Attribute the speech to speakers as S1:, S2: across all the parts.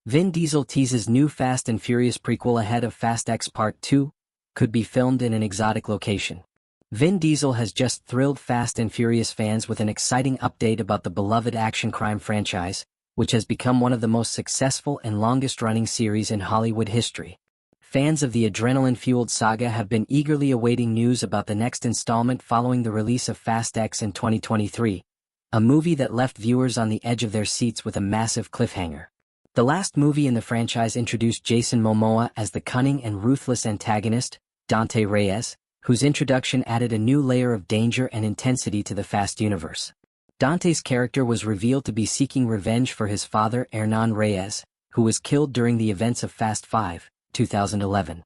S1: Vin Diesel teases new Fast and Furious prequel ahead of Fast X Part 2, could be filmed in an exotic location. Vin Diesel has just thrilled Fast and Furious fans with an exciting update about the beloved action crime franchise, which has become one of the most successful and longest-running series in Hollywood history. Fans of the adrenaline-fueled saga have been eagerly awaiting news about the next installment following the release of Fast X in 2023, a movie that left viewers on the edge of their seats with a massive cliffhanger. The last movie in the franchise introduced Jason Momoa as the cunning and ruthless antagonist, Dante Reyes, whose introduction added a new layer of danger and intensity to the Fast universe. Dante's character was revealed to be seeking revenge for his father Hernan Reyes, who was killed during the events of Fast 5, 2011.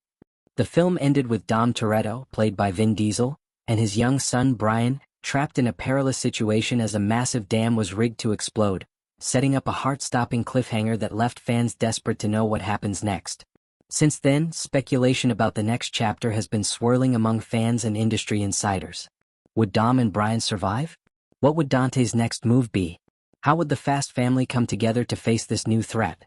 S1: The film ended with Dom Toretto, played by Vin Diesel, and his young son Brian, trapped in a perilous situation as a massive dam was rigged to explode, setting up a heart-stopping cliffhanger that left fans desperate to know what happens next. Since then, speculation about the next chapter has been swirling among fans and industry insiders. Would Dom and Brian survive? What would Dante's next move be? How would the Fast family come together to face this new threat?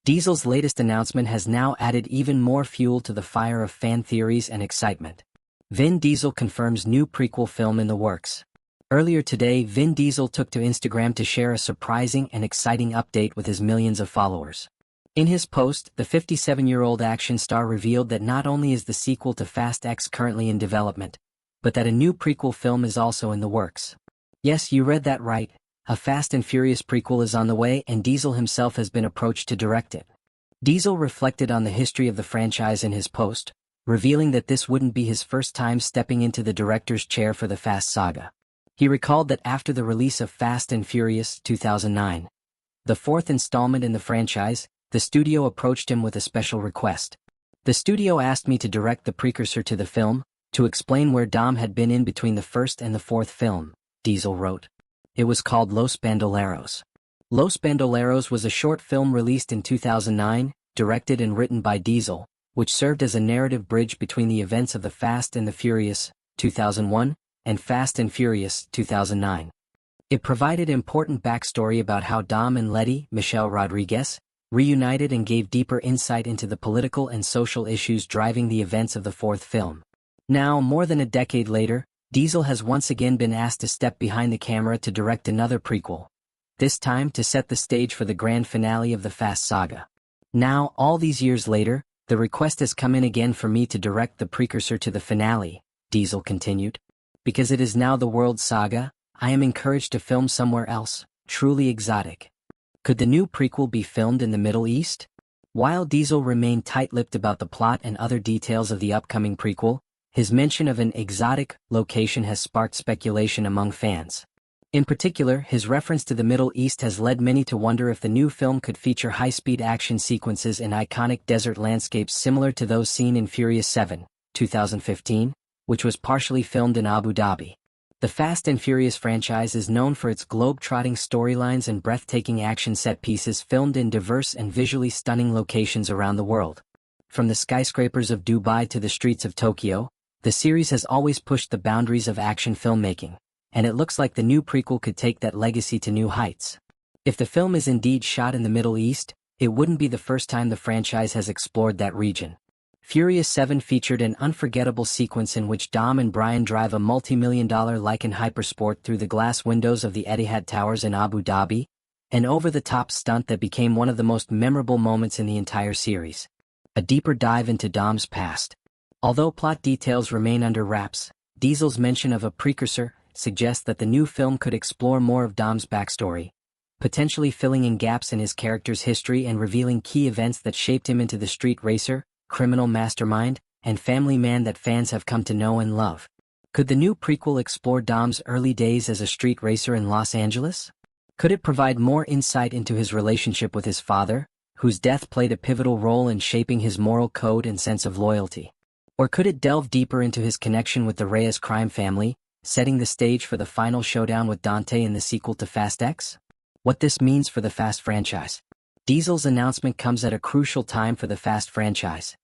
S1: Diesel's latest announcement has now added even more fuel to the fire of fan theories and excitement. Vin Diesel confirms new prequel film in the works. Earlier today, Vin Diesel took to Instagram to share a surprising and exciting update with his millions of followers. In his post, the 57-year-old action star revealed that not only is the sequel to Fast X currently in development, but that a new prequel film is also in the works. Yes, you read that right, a Fast and Furious prequel is on the way and Diesel himself has been approached to direct it. Diesel reflected on the history of the franchise in his post, revealing that this wouldn't be his first time stepping into the director's chair for the Fast saga. He recalled that after the release of Fast and Furious 2009, the fourth installment in the franchise, the studio approached him with a special request. The studio asked me to direct the precursor to the film, to explain where Dom had been in between the first and the fourth film, Diesel wrote. It was called Los Bandoleros. Los Bandoleros was a short film released in 2009, directed and written by Diesel, which served as a narrative bridge between the events of the Fast and the Furious 2001 and Fast and Furious 2009. It provided important backstory about how Dom and Letty, Michelle Rodriguez, reunited and gave deeper insight into the political and social issues driving the events of the fourth film. Now, more than a decade later, Diesel has once again been asked to step behind the camera to direct another prequel, this time to set the stage for the grand finale of the Fast saga. Now, all these years later, the request has come in again for me to direct the precursor to the finale, Diesel continued. Because it is now the world saga, I am encouraged to film somewhere else, truly exotic. Could the new prequel be filmed in the Middle East? While Diesel remained tight-lipped about the plot and other details of the upcoming prequel, his mention of an exotic location has sparked speculation among fans. In particular, his reference to the Middle East has led many to wonder if the new film could feature high-speed action sequences in iconic desert landscapes similar to those seen in Furious 7, 2015, which was partially filmed in Abu Dhabi. The Fast and Furious franchise is known for its globe-trotting storylines and breathtaking action set pieces filmed in diverse and visually stunning locations around the world. From the skyscrapers of Dubai to the streets of Tokyo, the series has always pushed the boundaries of action filmmaking, and it looks like the new prequel could take that legacy to new heights. If the film is indeed shot in the Middle East, it wouldn't be the first time the franchise has explored that region. Furious 7 featured an unforgettable sequence in which Dom and Brian drive a multi-million-dollar Lykan hypersport through the glass windows of the Etihad Towers in Abu Dhabi, an over-the-top stunt that became one of the most memorable moments in the entire series. A deeper dive into Dom's past. Although plot details remain under wraps, Diesel's mention of a precursor suggests that the new film could explore more of Dom's backstory, potentially filling in gaps in his character's history and revealing key events that shaped him into the street racer, criminal mastermind, and family man that fans have come to know and love. Could the new prequel explore Dom's early days as a street racer in Los Angeles? Could it provide more insight into his relationship with his father, whose death played a pivotal role in shaping his moral code and sense of loyalty? Or could it delve deeper into his connection with the Reyes crime family, setting the stage for the final showdown with Dante in the sequel to Fast X? What this means for the Fast franchise. Diesel's announcement comes at a crucial time for the Fast franchise.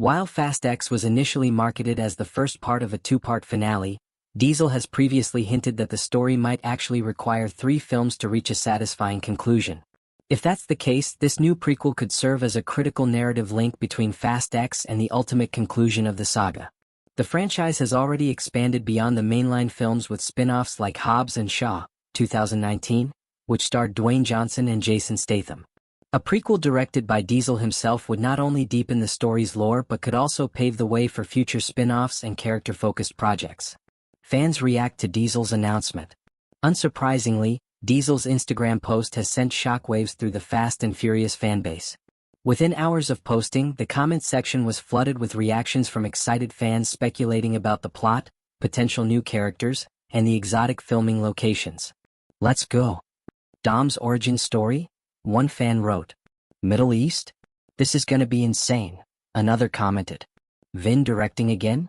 S1: While Fast X was initially marketed as the first part of a two-part finale, Diesel has previously hinted that the story might actually require 3 films to reach a satisfying conclusion. If that's the case, this new prequel could serve as a critical narrative link between Fast X and the ultimate conclusion of the saga. The franchise has already expanded beyond the mainline films with spin-offs like Hobbs and Shaw, 2019, which starred Dwayne Johnson and Jason Statham. A prequel directed by Diesel himself would not only deepen the story's lore but could also pave the way for future spin-offs and character-focused projects. Fans react to Diesel's announcement. Unsurprisingly, Diesel's Instagram post has sent shockwaves through the Fast and Furious fanbase. Within hours of posting, the comment section was flooded with reactions from excited fans speculating about the plot, potential new characters, and the exotic filming locations. Let's go. Dom's origin story? One fan wrote. Middle East? This is gonna be insane, another commented. Vin directing again?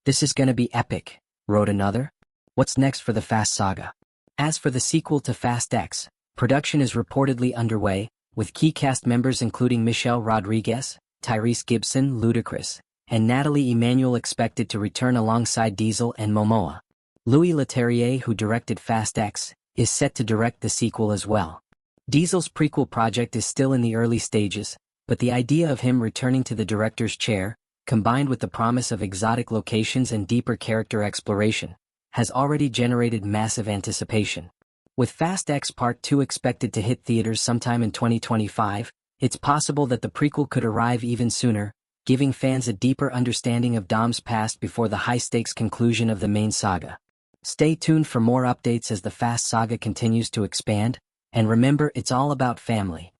S1: This is gonna be epic, wrote another. What's next for the Fast saga? As for the sequel to Fast X, production is reportedly underway, with key cast members including Michelle Rodriguez, Tyrese Gibson, Ludacris, and Natalie Emanuel expected to return alongside Diesel and Momoa. Louis Leterrier, who directed Fast X, is set to direct the sequel as well. Diesel's prequel project is still in the early stages, but the idea of him returning to the director's chair, combined with the promise of exotic locations and deeper character exploration, has already generated massive anticipation. With Fast X Part 2 expected to hit theaters sometime in 2025, it's possible that the prequel could arrive even sooner, giving fans a deeper understanding of Dom's past before the high-stakes conclusion of the main saga. Stay tuned for more updates as the Fast saga continues to expand, and remember, it's all about family.